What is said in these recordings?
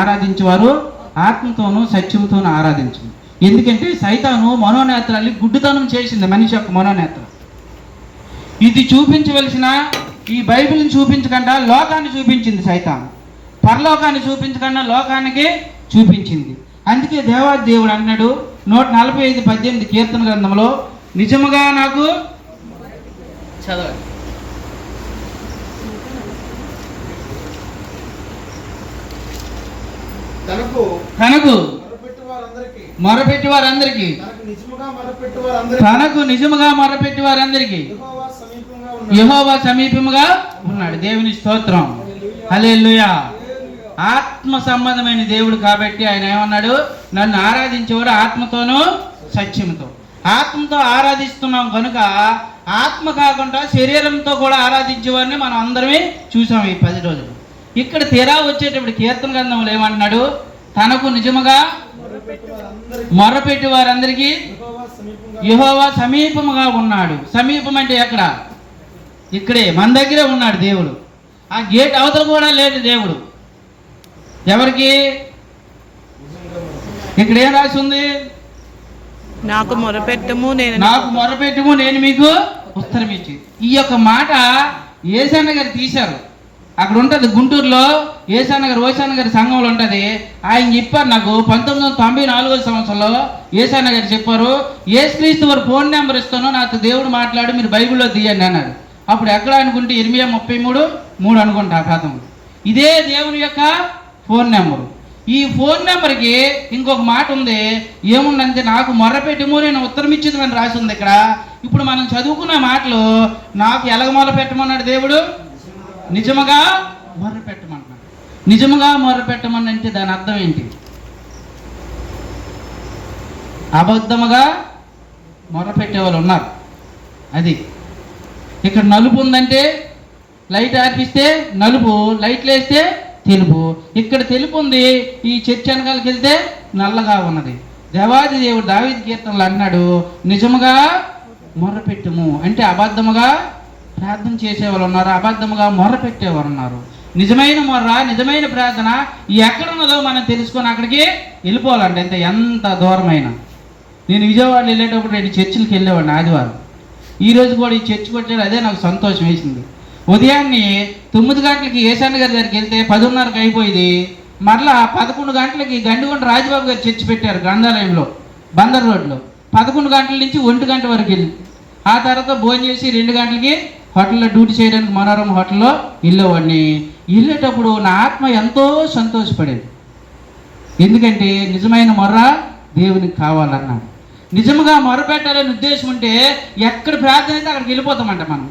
ఆరాధించేవారు ఆత్మతోనూ సత్యంతోనూ ఆరాధించు. ఎందుకంటే సైతాను మనోనేత్రాన్ని గుడ్డితనం చేసింది, మనిషి యొక్క మనోనేత్రం. ఇది చూపించవలసిన ఈ బైబిల్ని చూపించకుండా లోకాన్ని చూపించింది సైతాను. పరలోకాన్ని చూపించకుండా లోకానికి చూపించింది. అందుకే దేవాది దేవుడు అన్నాడు 145:18 కీర్తన గ్రంథంలో, నిజముగా నాకు చదవండి. తనకు మొరపెట్టి వారందరికీ తనకు నిజముగా మొరపెట్టి వారందరికీ యెహోవా సమీపముగా ఉన్నాడు. దేవుని స్తోత్రం, హల్లెలూయా. ఆత్మ సంబంధమైన దేవుడు కాబట్టి ఆయన ఏమన్నాడు, నన్ను ఆరాధించేవాడు ఆత్మతోనూ సత్యంతో. ఆత్మతో ఆరాధిస్తున్నాం కనుక ఆత్మ కాకుండా శరీరంతో కూడా ఆరాధించేవారిని మనం అందరమే చూసాం ఈ 10 రోజులు. ఇక్కడ తీరా వచ్చేటప్పుడు కీర్తన గ్రంథంలో ఏమంటున్నాడు, తనకు నిజముగా మొరపెట్టి వారందరికీ యెహోవా సమీపముగా ఉన్నాడు. సమీపం అంటే ఎక్కడ? ఇక్కడే మన దగ్గరే ఉన్నాడు దేవుడు. ఆ గేట్ అవతల కూడా లేదు దేవుడు. ఎవరికి? ఇక్కడ ఏం రాసి ఉంది? నాకు మొరపెట్టుము నేను మీకు ఉత్తరం ఇచ్చి. ఈ యొక్క మాట ఏసన్న గారు తీశారు. అక్కడ ఉంటుంది గుంటూరులో ఏసన్న గారు ఓసన్న గారి సంఘంలో ఉంటుంది. ఆయన చెప్పారు నాకు 1994 సంవత్సరంలో ఏసన్న గారు చెప్పారు, యేసుక్రీస్తు వారి ఫోన్ నెంబర్ ఇస్తాను, నాతో దేవుడు మాట్లాడి మీరు బైబిల్లో తీయండి అన్నారు. అప్పుడు ఎక్కడ అనుకుంటే ఇర్మియా 33:3 అనుకుంటా ఆ ప్రాంతం. ఇదే దేవుని యొక్క ఫోన్ నెంబరు. ఈ ఫోన్ నెంబర్కి ఇంకొక మాట ఉంది, ఏముందంటే నాకు మొరపెట్టుము నేను ఉత్తరం ఇచ్చింది అని రాసి ఉంది ఇక్కడ. ఇప్పుడు మనం చదువుకున్న మాటలు నాకు ఎలాగ మొరపెట్టమన్నాడు దేవుడు? నిజముగా మొరపెట్టమన్నాడు. నిజముగా మొరపెట్టమని అంటే దాని అర్థం ఏంటి? అబద్ధముగా మొరపెట్టే వాళ్ళు ఉన్నారు. అది ఇక్కడ నలుపు ఉందంటే లైట్ ఆర్పిస్తే నలుపు, లైట్లు వేస్తే తెలుపు. ఇక్కడ తెలుపు ఉంది, ఈ చర్చ్ వెనకాలకి వెళ్తే నల్లగా ఉన్నది. దేవాది దేవుడు దావీదు కీర్తనలు అన్నాడు, నిజముగా మొర్రపెట్టుము అంటే అబద్ధముగా ప్రార్థన చేసేవాళ్ళు ఉన్నారు, అబద్ధముగా మొర్ర పెట్టేవారు ఉన్నారు. నిజమైన మొర్ర, నిజమైన ప్రార్థన ఎక్కడున్నదో మనం తెలుసుకొని అక్కడికి వెళ్ళిపోవాలంటే ఎంత దూరమైన. నేను విజయవాడలో వెళ్ళేటప్పుడు 2 చర్చిలకు వెళ్ళేవాడిని ఆదివారం. ఈరోజు కూడా ఈ చర్చికి వచ్చాడు, అదే నాకు సంతోషం వేసింది. ఉదయాన్నే 9 గంటలకి ఏసన్న గారి దగ్గరికి వెళ్తే 10:30కి అయిపోయింది. మరలా 11 గంటలకి గండిగొండ రాజబాబు గారు చర్చి పెట్టారు గ్రంథాలయంలో, బందర్ రోడ్లో. 11 గంటల నుంచి 1 గంట వరకు వెళ్ళి ఆ తర్వాత భోజనం చేసి 2 గంటలకి హోటల్లో డ్యూటీ చేయడానికి మనోరమ హోటల్లో వెళ్ళేవాడిని. వెళ్ళేటప్పుడు నా ఆత్మ ఎంతో సంతోషపడేది. ఎందుకంటే నిజమైన మొర్ర దేవునికి కావాలన్నాడు. నిజంగా మొరపెట్టాలని ఉద్దేశం ఉంటే ఎక్కడ ప్రార్థన అయితే అక్కడికి వెళ్ళిపోతామంట. మనం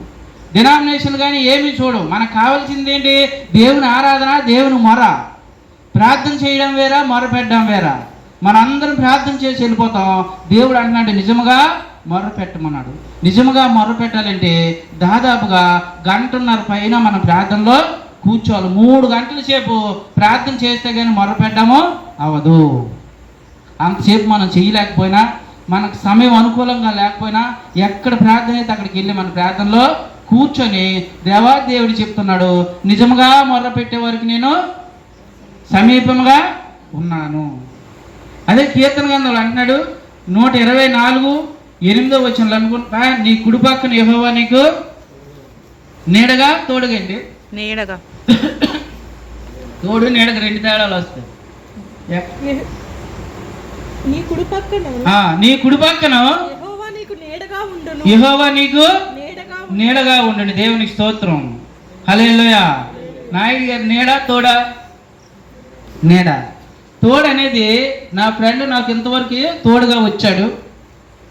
డినామినేషన్ కానీ ఏమీ చూడవు. మనకు కావాల్సింది ఏంటి? దేవుని ఆరాధన, దేవుని మొర. ప్రార్థన చేయడం వేరా, మొర పెట్టడం వేరా. మనందరం ప్రార్థన చేసి వెళ్ళిపోతాం. దేవుడు అంటున్నాడు నిజముగా మొర పెట్టమన్నాడు. నిజముగా మొర పెట్టాలంటే దాదాపుగా 1.5 పైన మనం ప్రార్థనలో కూర్చోవాలి. 3 గంటల సేపు ప్రార్థన చేస్తే కానీ మొర పెట్టడము అవదు. అంతసేపు మనం చేయలేకపోయినా, మనకు సమయం అనుకూలంగా లేకపోయినా ఎక్కడ ప్రార్థన అయితే అక్కడికి వెళ్ళి మన ప్రార్థనలో కూర్చొని దేవాదేవుడు చెప్తున్నాడు, నిజముగా మొర్ర పెట్టే వరకు నేను సమీపంగా ఉన్నాను. అదే కీర్తన గ్రంథంలో అంటున్నాడు 124:8 అనుకుంటా, నీ కుడి పక్కన యెహోవా నీకు నీడగా తోడుగండి. నీడగా తోడు నీడగా 2 తేడాలు వస్తాయి. నీ కుడి పక్కన యెహోవా నీకు నీడగా ఉండండి. దేవునికి స్తోత్రం, హల్లెలూయా. నాయుడు గారి నీడ, తోడా? నీడ. తోడు అనేది నా ఫ్రెండ్ నాకు ఇంతవరకు తోడుగా వచ్చాడు.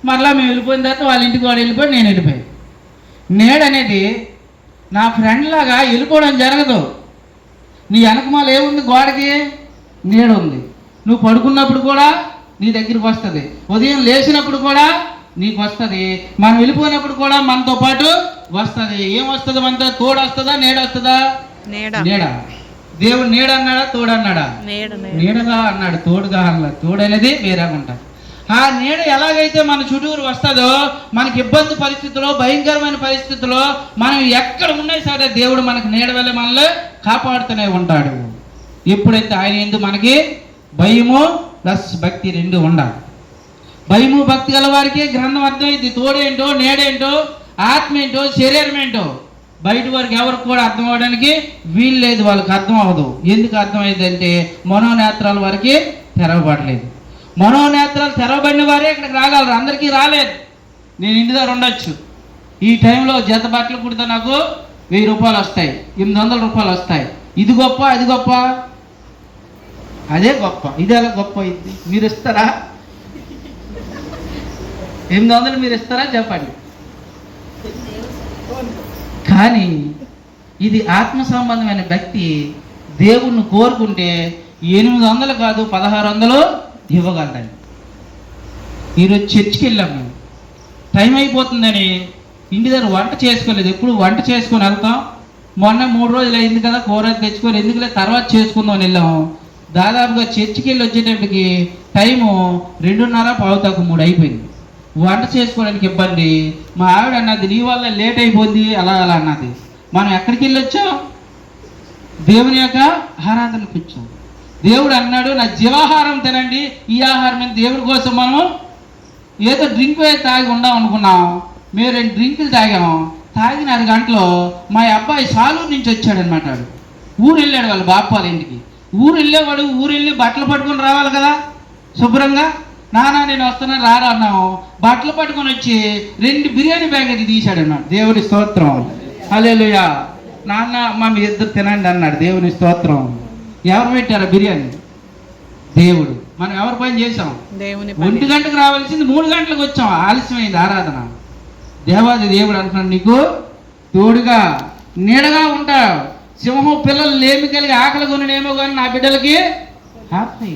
మరలా మేము వెళ్ళిపోయిన తర్వాత వాళ్ళ ఇంటికి వాడు వెళ్ళిపోయి నేను వెళ్ళిపోయాను. నీడ అనేది నా ఫ్రెండ్ లాగా వెళ్ళిపోవడం జరగదు. నీ వెనకమాల ఏముంది? గోడకి నీడ ఉంది. నువ్వు పడుకున్నప్పుడు కూడా నీ దగ్గరికి వస్తుంది, ఉదయం లేచినప్పుడు కూడా నీకు వస్తుంది, మనం వెళ్ళిపోయినప్పుడు కూడా మనతో పాటు వస్తుంది. ఏం వస్తుంది? మనతో తోడు వస్తుందా, నీడ వస్తుందా? నీడ. దేవుడు నీడ అన్నాడా, తోడు అన్నాడా? నీడగా అన్నాడు, తోడుగా అన్నాడు. తోడు అనేది వేరేగా ఉంటుంది. ఆ నీడ ఎలాగైతే మన చుట్టూరు వస్తుందో, మనకి ఇబ్బంది పరిస్థితుల్లో, భయంకరమైన పరిస్థితుల్లో మనం ఎక్కడ ఉన్నా సరే దేవుడు మనకు నీడ వెళ్ళి మనల్ని కాపాడుతూనే ఉంటాడు. ఎప్పుడైతే ఆయన యందు మనకి భయము ప్లస్ భక్తి రెండు ఉండాలి. భయము భక్తి గల వారికి గ్రంథం అర్థమైంది. తోడేంటో నేడేంటో ఆత్మ ఏంటో శరీరం ఏంటో బయట వారికి ఎవరికి కూడా అర్థం అవడానికి వీలు లేదు. వాళ్ళకి అర్థం అవ్వదు. ఎందుకు అర్థమైంది అంటే మనోనేత్రాల వారికి తెరవబడలేదు. మనోనేత్రాలు తెరవబడిన వారే ఇక్కడికి రాగలరు, అందరికీ రాలేదు. నేను ఇంటి దగ్గర ఉండొచ్చు, ఈ టైంలో జత బట్టలు కుడితే నాకు 1000 రూపాయలు వస్తాయి, 800 రూపాయలు వస్తాయి. ఇది గొప్ప అది గొప్ప, అదే గొప్ప. ఇది ఎలా గొప్ప ఇది? మీరు ఇస్తారా? 800 మీరు ఇస్తారా చెప్పండి. కానీ ఇది ఆత్మ సంబంధమైన భక్తి. దేవుణ్ణి కోరుకుంటే 800 కాదు 1600 ఇవ్వగలదండి. ఈరోజు చర్చికి వెళ్ళాం, మేము టైం అయిపోతుందని ఇంటి దగ్గర వంట చేసుకోలేదు. ఎప్పుడు వంట చేసుకొని వెళ్తాం. మొన్న 3 రోజులు అయింది కదా, కూర తెచ్చుకొని ఎందుకులే తర్వాత చేసుకుందాం అని వెళ్ళాము. దాదాపుగా చర్చికి వెళ్ళి వచ్చేటప్పటికి టైము 2:30 అయిపోయింది. వంట చేసుకోవడానికి ఇబ్బంది. మా ఆవిడ అన్నది, నీ వల్ల లేట్ అయిపోయింది అలా అలా అన్నది. మనం ఎక్కడికి వెళ్ళి వచ్చాం? దేవుని యొక్క ఆరాధనకు వచ్చాం. దేవుడు అన్నాడు, నా జీవాహారం తినండి. ఈ ఆహారం దేవుడి కోసం మనం ఏదో డ్రింక్ తాగి ఉందాం అనుకున్నాం. మేము 2 డ్రింకులు తాగాము. తాగిన 6 గంటలో మా అబ్బాయి సాలూరు నుంచి వచ్చాడనమాట. ఊరు వెళ్ళాడు వాళ్ళ బాపాల ఇంటికి. ఊరు వెళ్ళేవాడు ఊరు వెళ్ళి బట్టలు పట్టుకొని రావాలి కదా శుభ్రంగా. నాన్న నేను వస్తున్నాను రారా అన్నాము. బట్టలు పట్టుకొని వచ్చి 2 బిర్యానీ ప్యాకెట్లు తీశాడన్నాడు. దేవుని స్తోత్రం, హల్లెలూయా. నాన్న అమ్మ మీ ఇద్దరు తినండి అన్నాడు. దేవుని స్తోత్రం. ఎవరు పెట్టారు బిర్యానీ? దేవుడు. మనం ఎవరి పని చేసాం? 1 గంటకు రావాల్సింది 3 గంటలకు వచ్చాం. ఆలస్యమైంది ఆరాధన. దేవాది దేవుడు అంటున్నాడు, నీకు తోడుగా నీడగా ఉంటావు. సింహం పిల్లలు లేమి కలిగి ఆకలి కొనేమో కానీ నా బిడ్డలకి హ్యాపీ.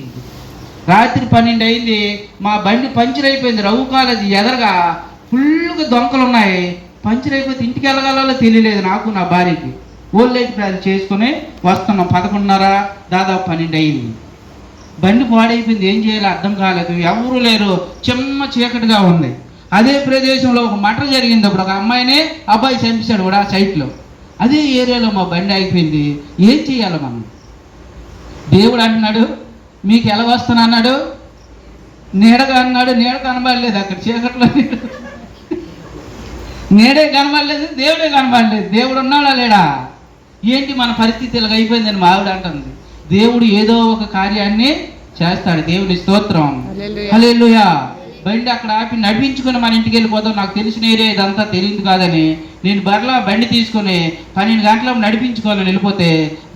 రాత్రి 12 అయింది. మా బండి పంచర్ అయిపోయింది. రఘు కాలేజీ ఎదరగా ఫుల్గా దొంకలు ఉన్నాయి. పంచర్ అయిపోతే ఇంటికి వెళ్ళగలలో తెలియలేదు నాకు, నా భార్యకి. ఓల్డ్ ఏజ్ ప్లాన్ చేసుకుని వస్తున్నాం. 11:30 దాదాపు 12 అయింది. బండి పాడైపోయింది. ఏం చేయాలో అర్థం కాలేదు. ఎవరు లేరు, చెమ్మ చీకటిగా ఉంది. అదే ప్రదేశంలో ఒక మటర్ జరిగింది. అప్పుడు ఒక అమ్మాయిని అబ్బాయి చంపేశాడు కూడా సైట్లో. అదే ఏరియాలో మా బండి ఆగిపోయింది. ఏం చేయాలి మనం? దేవుడు అంటున్నాడు, మీకు ఎలా వస్తాను అన్నాడు, నీడగా అన్నాడు. నీడ కనబడలేదు అక్కడ చీకట్లో. నీడే కనబడలేదు, దేవుడే కనబడలేదు. దేవుడు ఉన్నాడా లేడా? ఏంటి మన పరిస్థితి ఇలాగ అయిపోయిందని మా ఆవిడ అంటుంది. దేవుడు ఏదో ఒక కార్యాన్ని చేస్తాడు. దేవుని స్తోత్రం, హల్లెలూయా. బండి అక్కడ ఆపి నడిపించుకొని మన ఇంటికి వెళ్ళిపోతాం. నాకు తెలిసిన ఏరియా ఇదంతా తెలియదు కాదని నేను బండి తీసుకొని 12 గంటలకు నడిపించుకోవాలని వెళ్ళిపోతే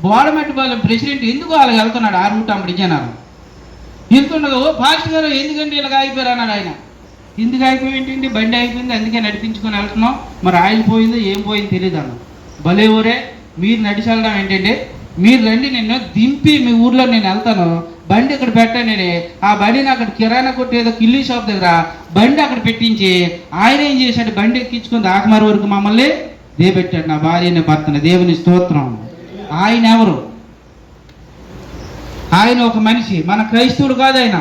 బోడమెట్టుపాలెం ప్రెసిడెంట్ ఎందుకు అలాగ వెళ్తున్నాడు. ఆ రూట్ అమ్మడి జనాలు వెళ్తుండగా, ఓ ఫాస్ట్ గారు ఎందుకంటే ఇలాగ ఆగిపోయారు అన్నాడు ఆయన. ఎందుకు ఆగిపోయి ఏంటండి, బండి అయిపోయింది అందుకే నడిపించుకొని వెళ్తున్నాం. మరి ఆయిల్ పోయిందో ఏం పోయిందో తెలియదు అన్న. భలే ఊరే, మీరు నడిచి వెళ్ళడం ఏంటంటే, మీరు రండి నిన్ను దింపి మీ ఊర్లో నేను వెళ్తాను. బండి ఇక్కడ పెట్టాను నేను. ఆ బండిని అక్కడ కిరాణా కొట్టి ఏదో కిల్లీ షాప్ దగ్గర బండి అక్కడ పెట్టించి ఆయన ఏం చేశాడు, బండి ఎక్కించుకుని ఆకమారి వరకు మమ్మల్ని దేబెట్టాడు. నా భార్యని భర్తని. దేవుని స్తోత్రం. ఆయన ఎవరు? ఆయన ఒక మనిషి, మన క్రైస్తవుడు కాదు ఆయన.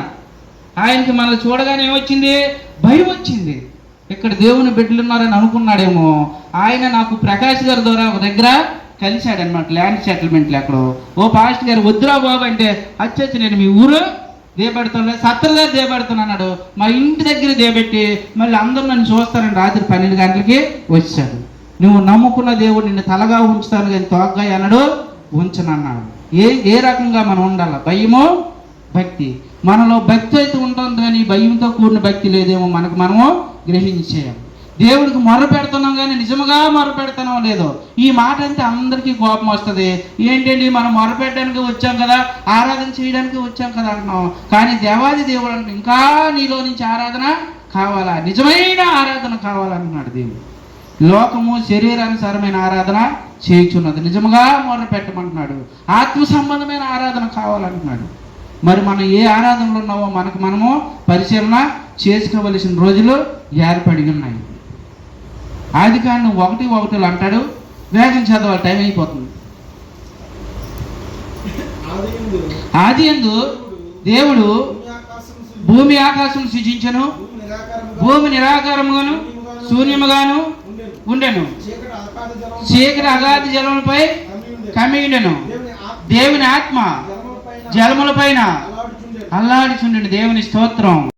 ఆయనకి మనల్ని చూడగానే ఏమొచ్చింది? భయం వచ్చింది. ఇక్కడ దేవుని బిడ్డలు ఉన్నారని అనుకున్నాడేమో. ఆయన నాకు ప్రకాష్ గారి ద్వారా ఒక దగ్గర కలిశాడనమాట, ల్యాండ్ సెటిల్మెంట్లు ఎక్కడో. ఓ పాస్ట్ గారు వద్దురా బాబు అంటే, అచ్చొచ్చి నేను మీ ఊరు దేబెడతాను, సత్తరగా దేబెడతాను అన్నాడు. మా ఇంటి దగ్గర దేబెట్టి మళ్ళీ అందరూ నన్ను చూస్తానని రాత్రి 12 గంటలకి వచ్చాడు. నువ్వు నమ్ముకున్న దేవుడు నిన్ను తలగా ఉంచుతాను కానీ తోగ్గా అన్నాడు ఉంచనన్నాడు. ఏ రకంగా మనం ఉండాలి? భయము భక్తి. మనలో భక్తి అయితే ఉంటుంది కానీ భయంతో కూడిన భక్తి లేదేమో మనము గ్రహించేయం. దేవుడికి మొర పెడుతున్నాం కానీ నిజముగా మొర పెడుతున్నాం లేదో. ఈ మాట అంటే అందరికీ కోపం వస్తుంది. ఏంటండి మనం మొర పెట్టడానికి వచ్చాం కదా, ఆరాధన చేయడానికి వచ్చాం కదా అంటున్నాం. కానీ దేవాది దేవుడు అంటే ఇంకా నీలో నుంచి ఆరాధన కావాలా, నిజమైన ఆరాధన కావాలంటున్నాడు దేవుడు. లోకము శరీరానుసారమైన ఆరాధన చేయుచున్నది, నిజముగా మొర పెట్టమంటున్నాడు. ఆత్మ సంబంధమైన ఆరాధన కావాలంటున్నాడు. మరి మనం ఏ ఆరాధనలో ఉన్నామో మనము పరిశీలన చేసుకోవలసిన రోజులు ఏర్పడి ఉన్నాయి. ఆదికాండం 1:1 అంటాడు. వేగం చదవాలి, టైం అయిపోతుంది. ఆదియందు దేవుడు భూమి ఆకాశం సృజించెను. భూమి నిరాకారముగాను శూన్యముగాను ఉండెను. చీకటి అగాధ జలములపై కమ్మి ఉండెను. దేవుని ఆత్మ జలముల పైన అల్లాడుచుండెను. దేవుని స్తోత్రం.